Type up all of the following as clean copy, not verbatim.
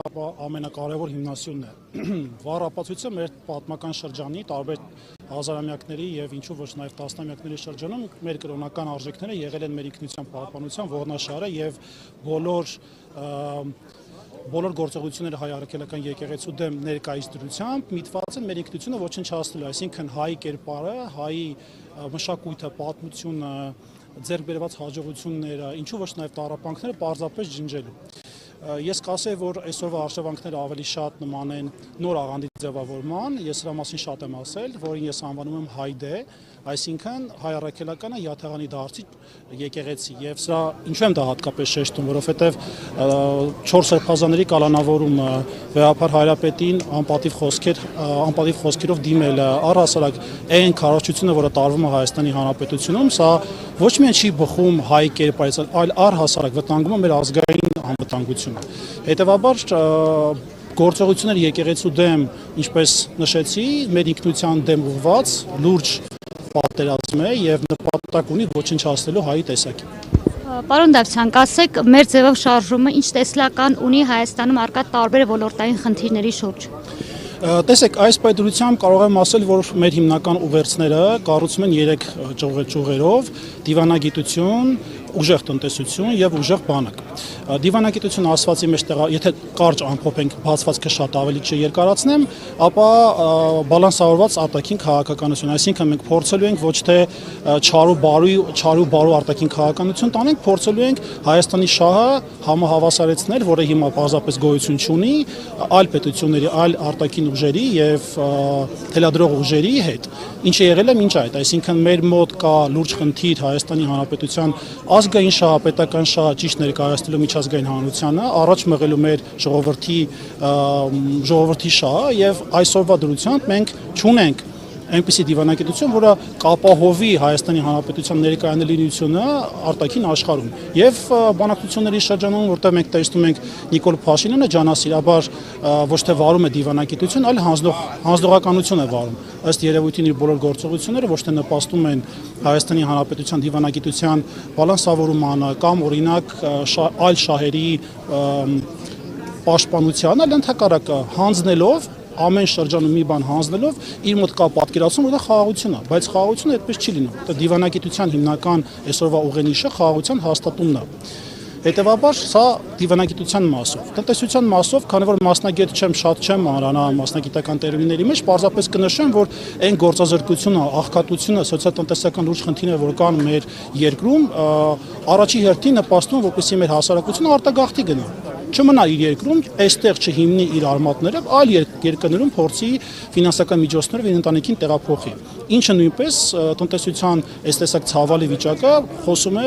ամենակարևոր հիմնասյունն է։ Վառ ապացույցը մեր պատմական շրջանի տարբեր հազարամյակների եւ ինչու ոչ նաեւ տասնամյակների շրջանում մեր կրոնական արժեքները եղել են մեր ինքնության պահպանության ողնաշարը եւ բոլոր գործողությունները հայ առաքելական եկեղեցու դեմ ներկայիս դրությամբ միտված են մեր ինքնությունը ոչնչացնելու, այսինքն հայ կերպարը, հայ մշակույթը, պատմությունը, ձեռք բերված հաջողությունները, ինչու ոչ նաեւ տառապանքները պարզապես ջնջելու։ Ես կասեի, որ այսօրվա արժևանքները ավելի շատ նման են նոր աղանդի ձևավորման, ես դրա մասին շատ եմ ասել, որին ես անվանում եմ հայդե, այսինքն հայ առաքելականը Յաթեղանի դարձի եկեղեցի եւ սրա ինչու եմ դա հատկապես շեշտում, որովհետեւ 4 սրբազանների կալանավորումը վեհապար Հայրապետին անպատիվ խոսքերով դիմելը առհասարակ այն քարոզչությունը, որը տարվում է Հայաստանի Հանրապետությունում, սա ոչ միայն չի բխում հայ կերպարից, այլ առհասարակ վտանգում է մեր ազգային անվտանգությունը։ Հետևաբար գործողությունները եկեղեցու դեմ, ինչպես նշեցի, մեր ինքնության դեմ ուղղված լուրջ պատերազմ է եւ նպատակ ունի ոչնչացնելու հայի տեսակին։ Պարոն Դավթյան, կասեք, մեր ձևով շարժումը ինչ տեսլական ունի Հայաստանում առկա տարբեր ոլորտային խնդիրների շուրջ։ Տեսեք, այս պայմանությամբ կարող եմ ասել, որ մեր հիմնական ուղերձները կառուցվում են 3 ճյուղերով՝ դիվանագիտություն, ուժեղ տնտեսություն եւ ուժեղ բանակ։ Դիվանագիտությունը ասվածի մեջ եթե կարճ ամփոփենք, բացվածքը շատ ավելի չերկարացնեմ, ապա բալանսավորված արտաքին քաղաքականություն, այսինքն մենք փորձելու ենք ոչ թե չարու բարու արտաքին քաղաքականություն տանենք, փորձելու ենք Հայաստանի շահը համահավասարեցնել, որը հիմա պարզապես գոյություն չունի, այլ պետությունների, այլ արտաքին ուժերի եւ թելադրող ուժերի հետ, ինչը եղել է մինչ այդ, այսինքն մեր մոտ կա լուրջ խնդիր Հայաստանի Հանրապետության ազգային շահը, պետական շահը ճիշտ ներկայացնելու միջազգային հանրությանը, առաջ մղելու մեր ժողովրդի շահը եւ այսօրվա դրությամբ մենք չունենք այնպիսի դիվանագիտություն, որը կապահովի Հայաստանի Հանրապետության ներկայանելիությունը արտաքին աշխարհում։ Եվ բանակցությունների շրջանում, որտեղ մենք տեսնում ենք Նիկոլ Փաշինյանը ջանասիրաբար ոչ թե վարում է դիվանագիտություն, այլ հանձնողականություն է վարում։ Ըստ երևույթին իր բոլոր գործողությունները ոչ թե նպաստում են Հայաստանի Հանրապետության դիվանագիտության բալանսավորմանը կամ օրինակ այլ շահերի պաշտպանությանը, այլ ընդհակառակը հանձնելով ամեն շրջանում մի բան հանձնելով իր մոտ կա պատկերացում, որ դա խաղաղություն է, բայց խաղաղությունը այդպես չի լինում։ Դա դիվանագիտության հիմնական այսօրվա ուղենիշը խաղաղության հաստատումն է։ Հետևաբար սա դիվանագիտության մասով, տնտեսության մասով, քանի որ մասնագետ չեմ, շատ չեմ անրանա մասնագիտական տերմինների մեջ, պարզապես կնշեմ, որ այն գործազրկությունը, աղքատությունը, սոցիալ-տնտեսական լուրջ խնդիրները, որ կան մեր երկրում, առաջի հերթին նպաստում, որպեսզի մեր հասարակությունը արտագաղթի գնա։ Չմնա իր երկրում, այստեղ չհիմնի իր արմատները, այլ երկրներում փորձի ֆինանսական միջոցներով իր ընտանիքին տեղափոխի։ Ինչը նույնպես տնտեսության այս տեսակ ցավալի վիճակը խոսում է,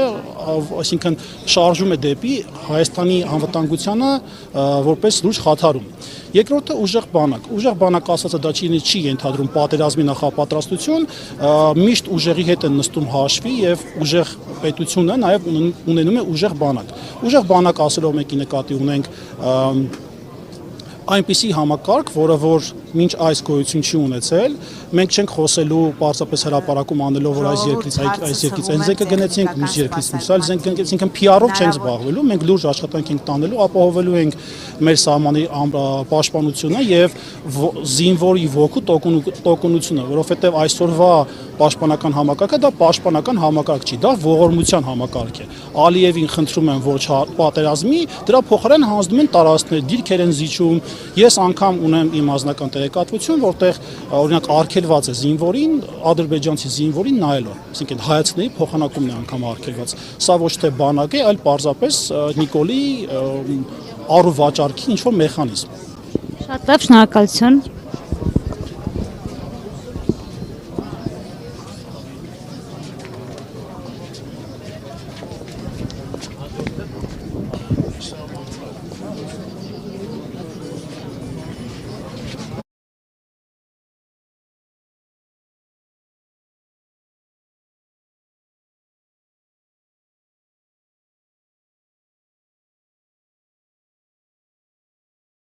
այսինքն շարժում է դեպի Հայաստանի անվտանգությանը որպես լուրջ խաթարում։ Երկրորդը ուժեղ բանակ։ Ուժեղ բանակ ասածը դա չի ենթադրում պատերազմի նախապատրաստություն, միշտ ուժեղի հետ են նստում հաշվի եւ ուժեղ պետությունը նաեւ ունենում է ուժեղ բանակ։ Ուժեղ բանակ ասելով մեկի նկատի ունենք այնպիսի համակարգ, որը որ մինչ այս գոյություն չի ունեցել, մենք չենք խոսելու պարզապես հրապարակում անելով, որ այս երկրից այն զենքը գնեցինք, մյուս երկրից մյուս այլ զենք գնեցինք, ինքն PR-ով չենք զբաղվելու, մենք լուրջ աշխատանք ենք տանելու, ապահովելու ենք մեր սահմանի պաշտպանությունը եւ զինվորի ոգու տոկունությունը, որովհետեւ այսօրվա պաշտպանական համակարգը դա պաշտպանական համակարգ չի, դա ողորմության համակարգ է։ Ալիևին խնդրում են, որ չպատերազմի, դրա փոխարեն հանձնում են տարածքներ, դիրքեր են զիջում։ Ես անգամ ունեմ իմ անձնական տեղեկատվություն, որտեղ օրինակ արգելված է զինվորին, ադրբեջանցի զինվորին նայելով, այսինքն հայացքների փոխանակումն է անգամ արգելված։ Սա ոչ թե բանակ է, այլ պարզապես Նիկոլի առու վաճառքի ինչ-որ մեխանիզմ։ Շատ լավ, շնորհակալություն։